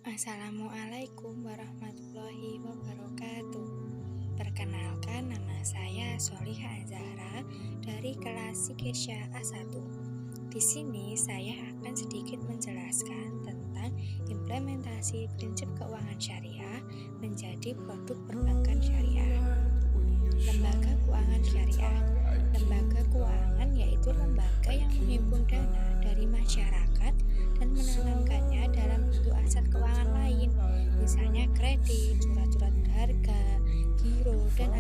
Assalamualaikum warahmatullahi wabarakatuh. Perkenalkan, nama saya Solihah Azahra dari kelas Sikesha A1. Di sini saya akan sedikit menjelaskan tentang implementasi prinsip keuangan syariah menjadi produk perbankan syariah. Lembaga keuangan syariah. Lembaga keuangan yaitu lembaga yang menghimpun dana dari masyarakat dan menanamkannya dalam bentuk aset keuangan lain, misalnya kredit, surat-surat berharga, giro, dan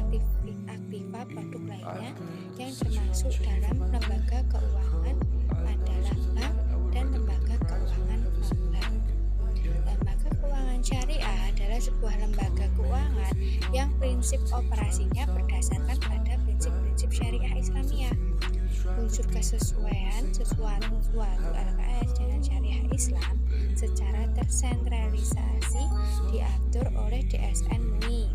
aktiva produk lainnya yang termasuk dalam lembaga keuangan adalah bank dan lembaga keuangan non-bank. Lembaga keuangan syariah adalah sebuah lembaga keuangan yang prinsip operasinya berdasarkan pada prinsip-prinsip syariah Islamiyah. Unsur kesesuaian sesuatu LKS dengan syariah Islam secara tersentralisasi diatur oleh DSN MUI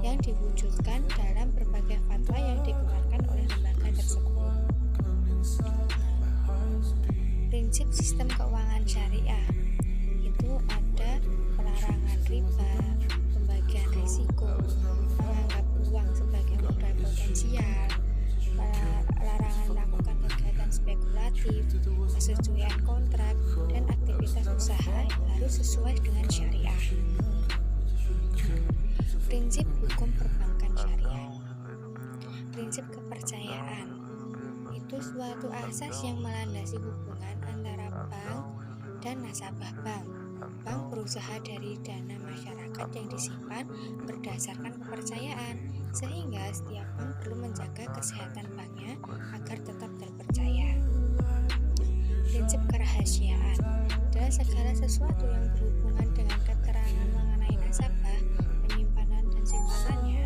yang diwujudkan dalam berbagai fatwa yang dikeluarkan oleh lembaga tersebut. Prinsip sistem keuangan syariah itu ada pelarangan riba, pembagian risiko, menganggap uang sebagai modal potensial, larangan melakukan kegiatan spekulatif, kesesuaian kontrak, dan aktivitas usaha harus sesuai dengan syariah. Prinsip hukum perbankan syariah. Prinsip kepercayaan itu suatu asas yang melandasi hubungan antara bank dan nasabah bank. Bank berusaha dari dana masyarakat yang disimpan berdasarkan kepercayaan, sehingga setiap bank perlu menjaga kesehatan banknya agar tetap terpercaya. Prinsip kerahasiaan adalah segala sesuatu yang berhubungan dengan keterangan mengenai nasabah, penyimpanan dan simpanannya.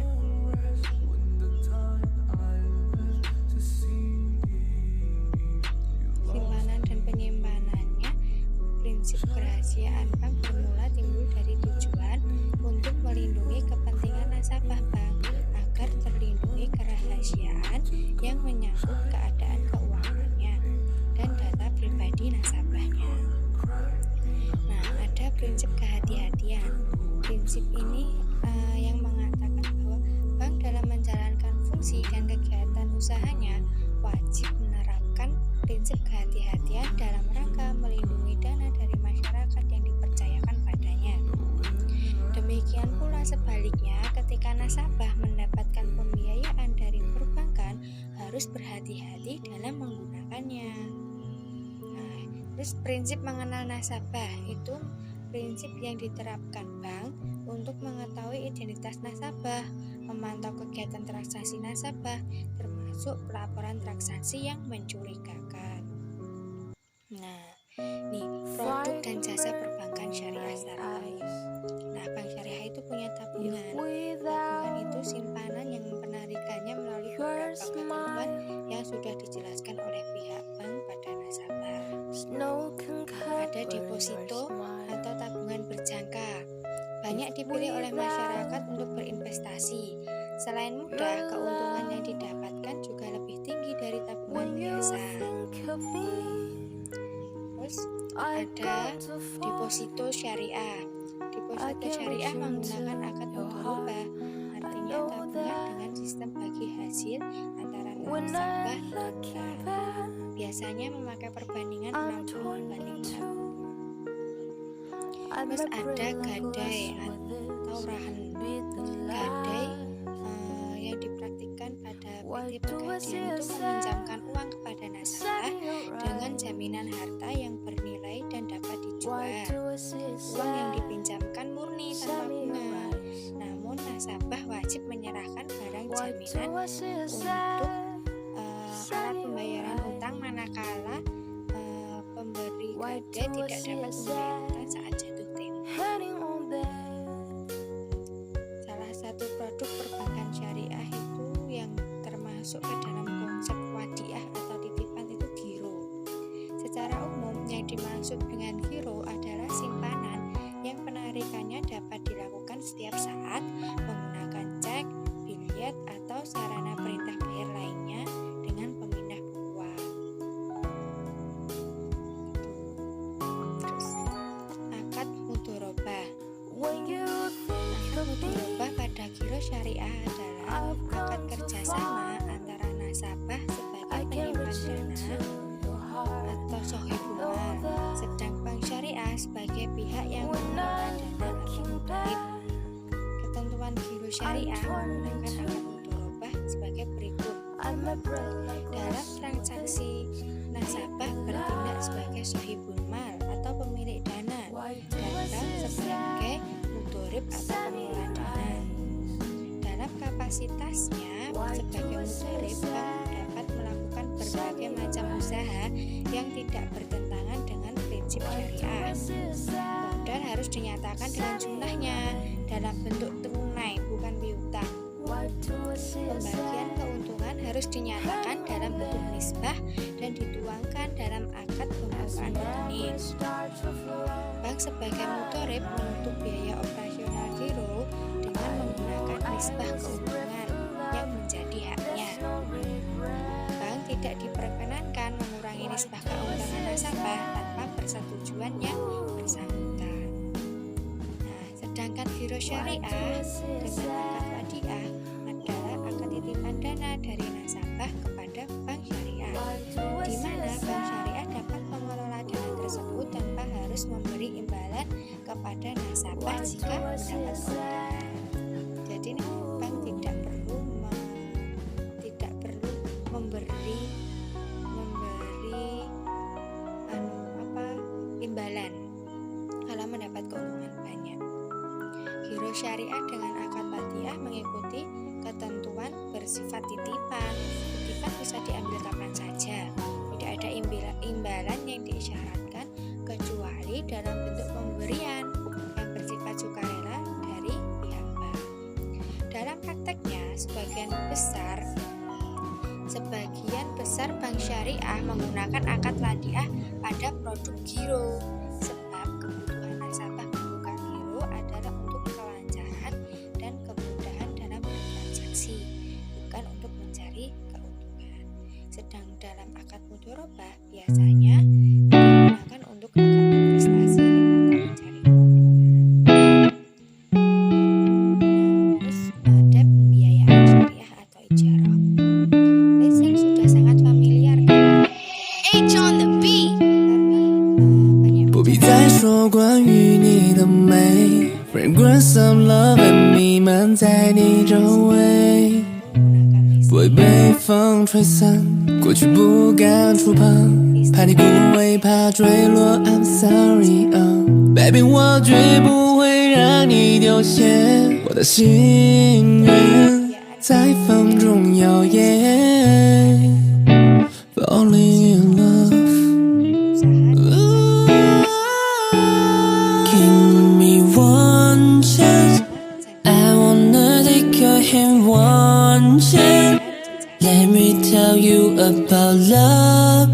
Prinsip kerahasiaan bank bermula timbul dari tujuan untuk melindungi kepentingan nasabah bank agar terlindungi kerahasiaan yang menyangkut keadaan keuangannya dan data pribadi nasabahnya. Nah, ada prinsip kehati-hatian. Prinsip ini yang mengatakan bahwa bank dalam menjalankan fungsi dan kegiatan usahanya wajib menerapkan prinsip kehati-hatian dalam rangka melindungi dana dari masyarakat yang dipercayakan padanya. Demikian pula sebaliknya, ketika nasabah mendapatkan pembiayaan dari perbankan harus berhati-hati dalam menggunakannya. Nah, terus prinsip mengenal nasabah itu prinsip yang diterapkan bank untuk mengetahui identitas nasabah, memantau kegiatan transaksi nasabah, termasuk pelaporan transaksi yang mencurigakan. Nah, nih produk dan jasa perbankan syariah secara umum. Nah, bank syariah itu punya tabungan. Tabungan itu simpanan yang penarikannya melalui beberapa ketentuan yang sudah dijelaskan oleh pihak bank pada nasabah. Ada deposito atau tabungan berjangka. Banyak dipilih oleh masyarakat untuk berinvestasi. Selain mudah, keuntungan yang didapatkan juga lebih tinggi dari tabungan biasa. Terus ada deposito syariah. Deposito syariah menggunakan akad mudharabah, artinya tabungan dengan sistem bagi hasil antara nasabah dan bank. Biasanya memakai perbandingan 60:40. Terus ada gadai atau rahan. Gadai yang dipraktikkan pada PT Pegadaian itu meminjamkan uang kepada nasabah dengan jaminan harta yang bernilai dan dapat dijual. Uang yang dipinjamkan murni tanpa bunga, namun nasabah wajib menyerahkan barang jaminan untuk alat pembayaran utang manakala pemberi gadai tidak dapat membayar utang saat jatuh tempo. Salah satu produk perbankan syariah itu yang termasuk ke dalam konsep wadiah atau titipan itu giro. Secara umum yang dimaksud dengan giro adalah simpanan yang penarikannya dapat dilakukan setiap saat menggunakan cek, biliet, atau sarana perintah bayar lainnya dengan pemindah uang. Terus akad mudharabah sebagai pihak yang mengelola dana atau mudharib. Ketentuan giro syariah menggunakan akad mudharabah sebagai berikut. Dalam transaksi, nasabah bertindak sebagai sahibul mal atau pemilik dana dan bank sebagai mudharib atau pengelola dana. Dalam kapasitasnya sebagai mudharib, bank dapat melakukan berbagai macam usaha yang tidak bertentangan dengan prinsip syariah. Modal harus dinyatakan dengan jumlahnya dalam bentuk tunai, bukan piutang. Pembagian keuntungan harus dinyatakan dalam bentuk nisbah dan dituangkan dalam akad pembukaan rekening. Bank sebagai mudharib menutup biaya operasional giro dengan menggunakan nisbah keuntungan yang menjadi haknya. Bank tidak diperkenankan mengurangi nisbah keuntungan nasabah tanpa persetujuan yang bersangkutan. Nah, sedangkan giro syariah dengan akad wadiah adalah akad titipan dana dari nasabah kepada bank syariah, di mana bank syariah dapat mengelola dana tersebut tanpa harus memberi imbalan kepada nasabah jika mendapat keuntungan. Jadi bank tidak perlu memberi imbalan kalau mendapat keuntungan banyak. Giro syariah dengan akad wadiah mengikuti ketentuan bersifat titipan. Titipan bisa diambil kapan saja, tidak ada imbalan yang diisyaratkan kecuali dalam bentuk pemberian yang bersifat sukarela dari pihak bank. Dalam prakteknya, sebagian besar bank syariah menggunakan akad wadiah pada produk giro, sebab kebutuhan nasabah membuka giro adalah untuk kelancaran dan kemudahan dalam bertransaksi, bukan untuk mencari keuntungan. Sedang dalam akad mudharabah biasanya digunakan untuk akad investasi atau mencari keuntungan. Terus ada pembiayaan syariah atau ijarah. Listening sudah sangat familiar kan? H on the beat. 不必再说关于你的美 Fragrance of love 弥漫在你周围，不会被风吹散，过去不敢触碰，怕你枯萎，怕坠落 I'm sorry Baby 我绝不会让你丢线，我的心愿在风中摇曳 Falling in love Give me one chance I wanna take your hand one chance Let me tell you about love